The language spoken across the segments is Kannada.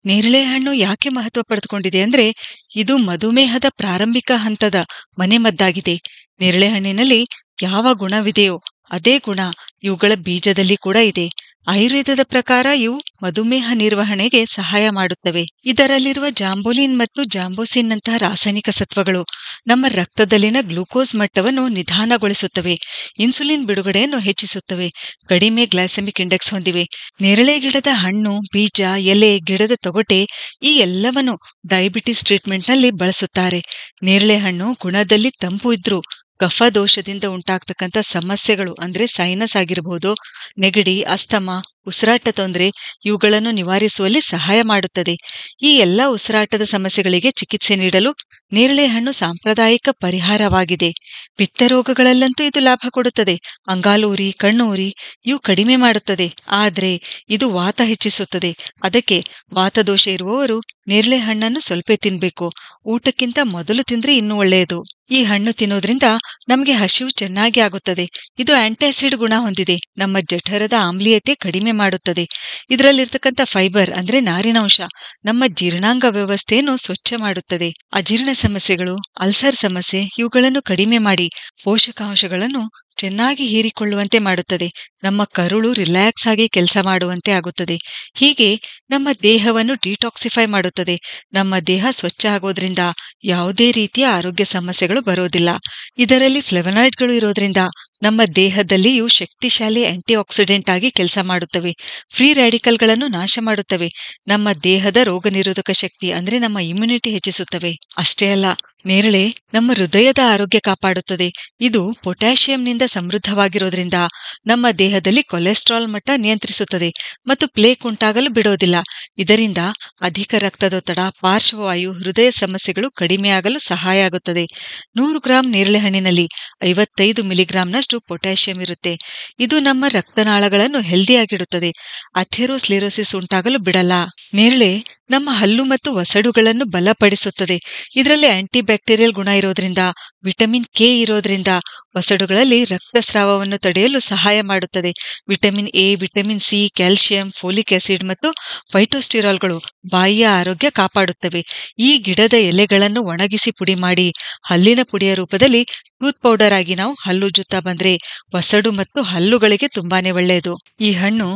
ನೇರಳೆ ಹಣ್ಣು ಯಾಕೆ ಮಹತ್ವ ಪಡೆದುಕೊಂಡಿದೆ ಅಂದ್ರೆ ಇದು ಮಧುಮೇಹದ ಪ್ರಾರಂಭಿಕ ಹಂತದ ಮನೆಮದ್ದಾಗಿದೆ. ನೇರಳೆ ಹಣ್ಣಿನಲ್ಲಿ ಯಾವ ಗುಣವಿದೆಯೋ ಅದೇ ಗುಣ ಇವುಗಳ ಬೀಜದಲ್ಲಿ ಕೂಡ ಇದೆ. ಆಯುರ್ವೇದದ ಪ್ರಕಾರ ಇವು ಮಧುಮೇಹ ನಿರ್ವಹಣೆಗೆ ಸಹಾಯ ಮಾಡುತ್ತವೆ. ಇದರಲ್ಲಿರುವ ಜಾಂಬೋಲಿನ್ ಮತ್ತು ಜಾಂಬೋಸಿನ್ ನಂತಹ ರಾಸಾಯನಿಕ ಸತ್ವಗಳು ನಮ್ಮ ರಕ್ತದಲ್ಲಿನ ಗ್ಲೂಕೋಸ್ ಮಟ್ಟವನ್ನು ನಿಧಾನಗೊಳಿಸುತ್ತವೆ, ಇನ್ಸುಲಿನ್ ಬಿಡುಗಡೆಯನ್ನು ಹೆಚ್ಚಿಸುತ್ತವೆ, ಕಡಿಮೆ ಗ್ಲೈಸೆಮಿಕ್ ಇಂಡೆಕ್ಸ್ ಹೊಂದಿವೆ. ನೇರಳೆ ಗಿಡದ ಹಣ್ಣು, ಬೀಜ, ಎಲೆ, ಗಿಡದ ತೊಗಟೆ ಈ ಎಲ್ಲವನ್ನು ಡಯಾಬಿಟಿಸ್ ಟ್ರೀಟ್ಮೆಂಟ್ನಲ್ಲಿ ಬಳಸುತ್ತಾರೆ. ನೇರಳೆ ಹಣ್ಣು ಗುಣದಲ್ಲಿ ತಂಪು ಇದ್ರೂ ಕಫ ದೋಷದಿಂದ ಉಂಟಾಗ್ತಕ್ಕಂಥ ಸಮಸ್ಯೆಗಳು ಅಂದ್ರೆ ಸೈನಸ್ ಆಗಿರಬಹುದು, ನೆಗಡಿ, ಅಸ್ತಮಾ, ಉಸಿರಾಟ ತೊಂದರೆ ಇವುಗಳನ್ನು ನಿವಾರಿಸುವಲ್ಲಿ ಸಹಾಯ ಮಾಡುತ್ತದೆ. ಈ ಎಲ್ಲ ಉಸಿರಾಟದ ಸಮಸ್ಯೆಗಳಿಗೆ ಚಿಕಿತ್ಸೆ ನೀಡಲು ನೇರಳೆ ಹಣ್ಣು ಸಾಂಪ್ರದಾಯಿಕ ಪರಿಹಾರವಾಗಿದೆ. ಪಿತ್ತರೋಗಗಳಲ್ಲಂತೂ ಇದು ಲಾಭ ಕೊಡುತ್ತದೆ. ಅಂಗಾಲು ಉರಿ, ಕಣ್ಣು ಉರಿ ಇವು ಕಡಿಮೆ ಮಾಡುತ್ತದೆ. ಆದ್ರೆ ಇದು ವಾತ ಹೆಚ್ಚಿಸುತ್ತದೆ. ಅದಕ್ಕೆ ವಾತದೋಷ ಇರುವವರು ನೇರಳೆ ಹಣ್ಣನ್ನು ಸ್ವಲ್ಪ ತಿನ್ಬೇಕು. ಊಟಕ್ಕಿಂತ ಮೊದಲು ತಿಂದ್ರೆ ಇನ್ನೂ ಒಳ್ಳೆಯದು. ಈ ಹಣ್ಣು ತಿನ್ನೋದ್ರಿಂದ ನಮಗೆ ಹಸಿವು ಚೆನ್ನಾಗಿ ಆಗುತ್ತದೆ. ಇದು ಆಂಟಾಸಿಡ್ ಗುಣ ಹೊಂದಿದೆ. ನಮ್ಮ ಜಠರದ ಆಮ್ಲೀಯತೆ ಕಡಿಮೆ ಮಾಡುತ್ತದೆ. ಇದರಲ್ಲಿರ್ತಕ್ಕಂಥ ಫೈಬರ್ ಅಂದ್ರೆ ನಾರಿನಾಂಶ ನಮ್ಮ ಜೀರ್ಣಾಂಗ ವ್ಯವಸ್ಥೆಯನ್ನು ಸ್ವಚ್ಛ ಮಾಡುತ್ತದೆ. ಅಜೀರ್ಣ ಸಮಸ್ಯೆಗಳು, ಅಲ್ಸರ್ ಸಮಸ್ಯೆ ಇವುಗಳನ್ನು ಕಡಿಮೆ ಮಾಡಿ ಪೋಷಕಾಂಶಗಳನ್ನು ಚೆನ್ನಾಗಿ ಹೀರಿಕೊಳ್ಳುವಂತೆ ಮಾಡುತ್ತದೆ. ನಮ್ಮ ಕರುಳು ರಿಲ್ಯಾಕ್ಸ್ ಆಗಿ ಕೆಲಸ ಮಾಡುವಂತೆ ಆಗುತ್ತದೆ. ಹೀಗೆ ನಮ್ಮ ದೇಹವನ್ನು ಡಿಟಾಕ್ಸಿಫೈ ಮಾಡುತ್ತದೆ. ನಮ್ಮ ದೇಹ ಸ್ವಚ್ಛ ಆಗೋದ್ರಿಂದ ಯಾವುದೇ ರೀತಿಯ ಆರೋಗ್ಯ ಸಮಸ್ಯೆಗಳು ಬರೋದಿಲ್ಲ. ಇದರಲ್ಲಿ ಫ್ಲೆವನಾಯ್ಡ್ಗಳು ಇರೋದ್ರಿಂದ ನಮ್ಮ ದೇಹದಲ್ಲಿ ಇವು ಶಕ್ತಿಶಾಲಿ ಆಂಟಿ ಆಕ್ಸಿಡೆಂಟ್ ಆಗಿ ಕೆಲಸ ಮಾಡುತ್ತವೆ. ಫ್ರೀ ರ್ಯಾಡಿಕಲ್ಗಳನ್ನು ನಾಶ ಮಾಡುತ್ತವೆ. ನಮ್ಮ ದೇಹದ ರೋಗ ನಿರೋಧಕ ಶಕ್ತಿ ಅಂದ್ರೆ ನಮ್ಮ ಇಮ್ಯುನಿಟಿ ಹೆಚ್ಚಿಸುತ್ತವೆ. ಅಷ್ಟೇ ಅಲ್ಲ, ನೇರಳೆ ನಮ್ಮ ಹೃದಯದ ಆರೋಗ್ಯ ಕಾಪಾಡುತ್ತದೆ. ಇದು ಪೊಟ್ಯಾಷಿಯಂನಿಂದ ಸಮೃದ್ಧವಾಗಿರೋದ್ರಿಂದ ನಮ್ಮ ದೇಹದಲ್ಲಿ ಕೊಲೆಸ್ಟ್ರಾಲ್ ಮಟ್ಟ ನಿಯಂತ್ರಿಸುತ್ತದೆ ಮತ್ತು ಪ್ಲೇಕ್ ಉಂಟಾಗಲು ಬಿಡೋದಿಲ್ಲ. ಇದರಿಂದ ಅಧಿಕ ರಕ್ತದೊತ್ತಡ, ಪಾರ್ಶ್ವವಾಯು, ಹೃದಯ ಸಮಸ್ಯೆಗಳು ಕಡಿಮೆಯಾಗಲು ಸಹಾಯ ಆಗುತ್ತದೆ. 100 ಗ್ರಾಂ ನೇರಳೆ ಹಣ್ಣಿನಲ್ಲಿ 55 ಮಿಲಿಗ್ರಾಂನಷ್ಟು ಪೊಟ್ಯಾಷಿಯಂ ಇರುತ್ತೆ. ಇದು ನಮ್ಮ ರಕ್ತನಾಳಗಳನ್ನು ಹೆಲ್ದಿಯಾಗಿಡುತ್ತದೆ. ಅಥೆರೋಸ್ಲೆರೋಸಿಸ್ ಉಂಟಾಗಲು ಬಿಡಲ್ಲ. ನೇರಳೆ ನಮ್ಮ ಹಲ್ಲು ಮತ್ತು ವಸಡುಗಳನ್ನು ಬಲಪಡಿಸುತ್ತದೆ. ಇದರಲ್ಲಿ ಆಂಟಿ ಬ್ಯಾಕ್ಟೀರಿಯಲ್ ಗುಣ ಇರೋದ್ರಿಂದ, ವಿಟಮಿನ್ ಕೆ ಇರೋದ್ರಿಂದ ವಸಡುಗಳಲ್ಲಿ ರಕ್ತಸ್ರಾವವನ್ನು ತಡೆಯಲು ಸಹಾಯ ಮಾಡುತ್ತದೆ. Vitamin A, vitamin C, calcium, folic acid ಮತ್ತು ಫೈಟೋಸ್ಟಿರಾಲ್ಗಳು ಬಾಯಿಯ ಆರೋಗ್ಯ ಕಾಪಾಡುತ್ತವೆ. ಈ ಗಿಡದ ಎಲೆಗಳನ್ನು ಒಣಗಿಸಿ ಪುಡಿ ಮಾಡಿ ಹಲ್ಲಿನ ಪುಡಿಯ ರೂಪದಲ್ಲಿ ಟೂತ್ ಪೌಡರ್ ಆಗಿ ನಾವು ಹಲ್ಲು ಜುತ್ತಾ ಬಂದ್ರೆ ವಸಡು ಮತ್ತು ಹಲ್ಲುಗಳಿಗೆ ತುಂಬಾನೇ ಒಳ್ಳೆಯದು. ಈ ಹಣ್ಣು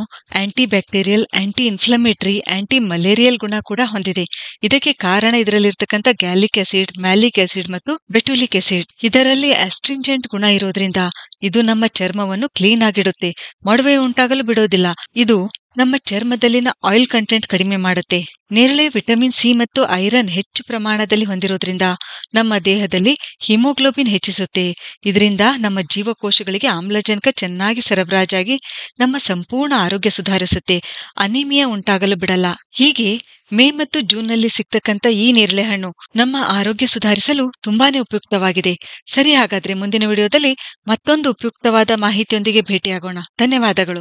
anti bacterial, anti inflammatory, anti malarial ಗುಣ ಕೂಡ ಹೊಂದಿದೆ. ಇದಕ್ಕೆ ಕಾರಣ ಇದರಲ್ಲಿರ್ತಕ್ಕಂಥ ಗ್ಯಾಲಿಕ್ ಆಸಿಡ್, ಮ್ಯಾಲಿಕ್ ಆಸಿಡ್ ಮತ್ತು ಬೆಟುಲಿಕ್ ಆಸಿಡ್. ಇದರಲ್ಲಿ ಆಸ್ಟ್ರಿಂಜೆಂಟ್ ಗುಣ ಇರೋದ್ರಿಂದ ಇದು ನಮ್ಮ ಚರ್ಮವನ್ನು ಕ್ಲೀನ್ ಆಗಿಡುತ್ತೆ, ಮೊಡವೆ ಉಂಟಾಗಲು ಬಿಡೋದಿಲ್ಲ. ಇದು ನಮ್ಮ ಚರ್ಮದಲ್ಲಿನ ಆಯಿಲ್ ಕಂಟೆಂಟ್ ಕಡಿಮೆ ಮಾಡುತ್ತೆ. ನೇರಳೆ ವಿಟಮಿನ್ ಸಿ ಮತ್ತು ಐರನ್ ಹೆಚ್ಚು ಪ್ರಮಾಣದಲ್ಲಿ ಹೊಂದಿರೋದ್ರಿಂದ ನಮ್ಮ ದೇಹದಲ್ಲಿ ಹಿಮೋಗ್ಲೋಬಿನ್ ಹೆಚ್ಚಿಸುತ್ತೆ. ಇದರಿಂದ ನಮ್ಮ ಜೀವಕೋಶಗಳಿಗೆ ಆಮ್ಲಜನಕ ಚೆನ್ನಾಗಿ ಸರಬರಾಜಾಗಿ ನಮ್ಮ ಸಂಪೂರ್ಣ ಆರೋಗ್ಯ ಸುಧಾರಿಸುತ್ತೆ. ಅನಿಮಿಯಾ ಉಂಟಾಗಲು ಬಿಡಲ್ಲ. ಹೀಗೆ ಮೇ ಮತ್ತು ಜೂನ್ನಲ್ಲಿ ಸಿಗ್ತಕ್ಕಂಥ ಈ ನೇರಳೆ ಹಣ್ಣು ನಮ್ಮ ಆರೋಗ್ಯ ಸುಧಾರಿಸಲು ತುಂಬಾನೇ ಉಪಯುಕ್ತವಾಗಿದೆ. ಸರಿ, ಹಾಗಾದ್ರೆ ಮುಂದಿನ ವಿಡಿಯೋದಲ್ಲಿ ಮತ್ತೊಂದು ಉಪಯುಕ್ತವಾದ ಮಾಹಿತಿಯೊಂದಿಗೆ ಭೇಟಿಯಾಗೋಣ. ಧನ್ಯವಾದಗಳು.